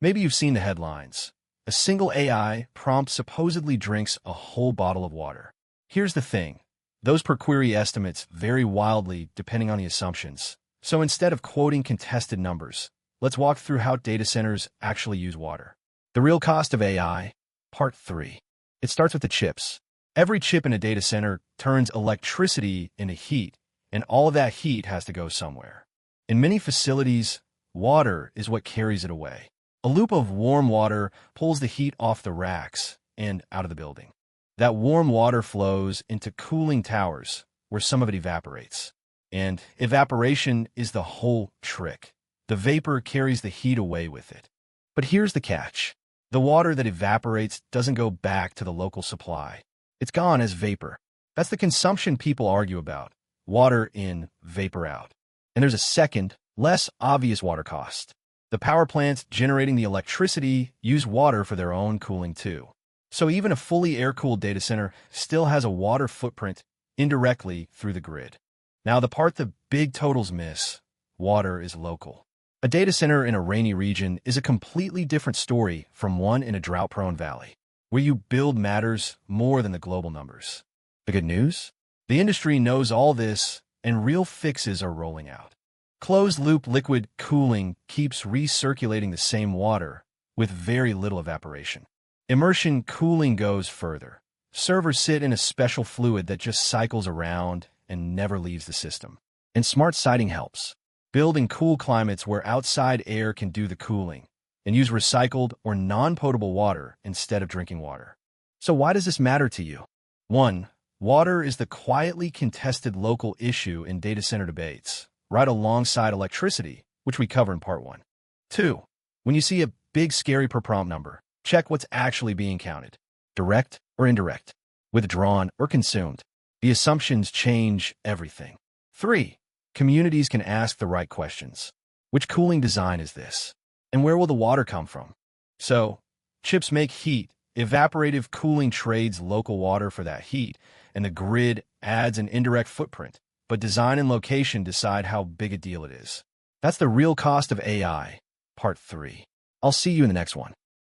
Maybe you've seen the headlines. A single AI prompt supposedly drinks a whole bottle of water. Here's the thing. Those per query estimates vary wildly depending on the assumptions. So instead of quoting contested numbers, let's walk through how data centers actually use water. The real cost of AI, Part 3. It starts with the chips. Every chip in a data center turns electricity into heat, and all of that heat has to go somewhere. In many facilities, water is what carries it away. A loop of warm water pulls the heat off the racks and out of the building. That warm water flows into cooling towers, where some of it evaporates. And evaporation is the whole trick. The vapor carries the heat away with it. But here's the catch. The water that evaporates doesn't go back to the local supply. It's gone as vapor. That's the consumption people argue about. Water in, vapor out. And there's a second, less obvious water cost. The power plants generating the electricity use water for their own cooling too. So even a fully air-cooled data center still has a water footprint indirectly through the grid. Now the part the big totals miss, water is local. A data center in a rainy region is a completely different story from one in a drought-prone valley. Where you build matters more than the global numbers. The good news? The industry knows all this, and real fixes are rolling out. Closed-loop liquid cooling keeps recirculating the same water with very little evaporation. Immersion cooling goes further. Servers sit in a special fluid that just cycles around and never leaves the system. And smart siting helps. Build in cool climates where outside air can do the cooling, and use recycled or non-potable water instead of drinking water. So why does this matter to you? 1. Water is the quietly contested local issue in data center debates, right alongside electricity, which we cover in Part 1. 2. When you see a big scary per prompt number, check what's actually being counted, direct or indirect, withdrawn or consumed. The assumptions change everything. 3. Communities can ask the right questions. Which cooling design is this? And where will the water come from? So, chips make heat, evaporative cooling trades local water for that heat, and the grid adds an indirect footprint, but design and location decide how big a deal it is. That's the real cost of AI, Part 3. I'll see you in the next one.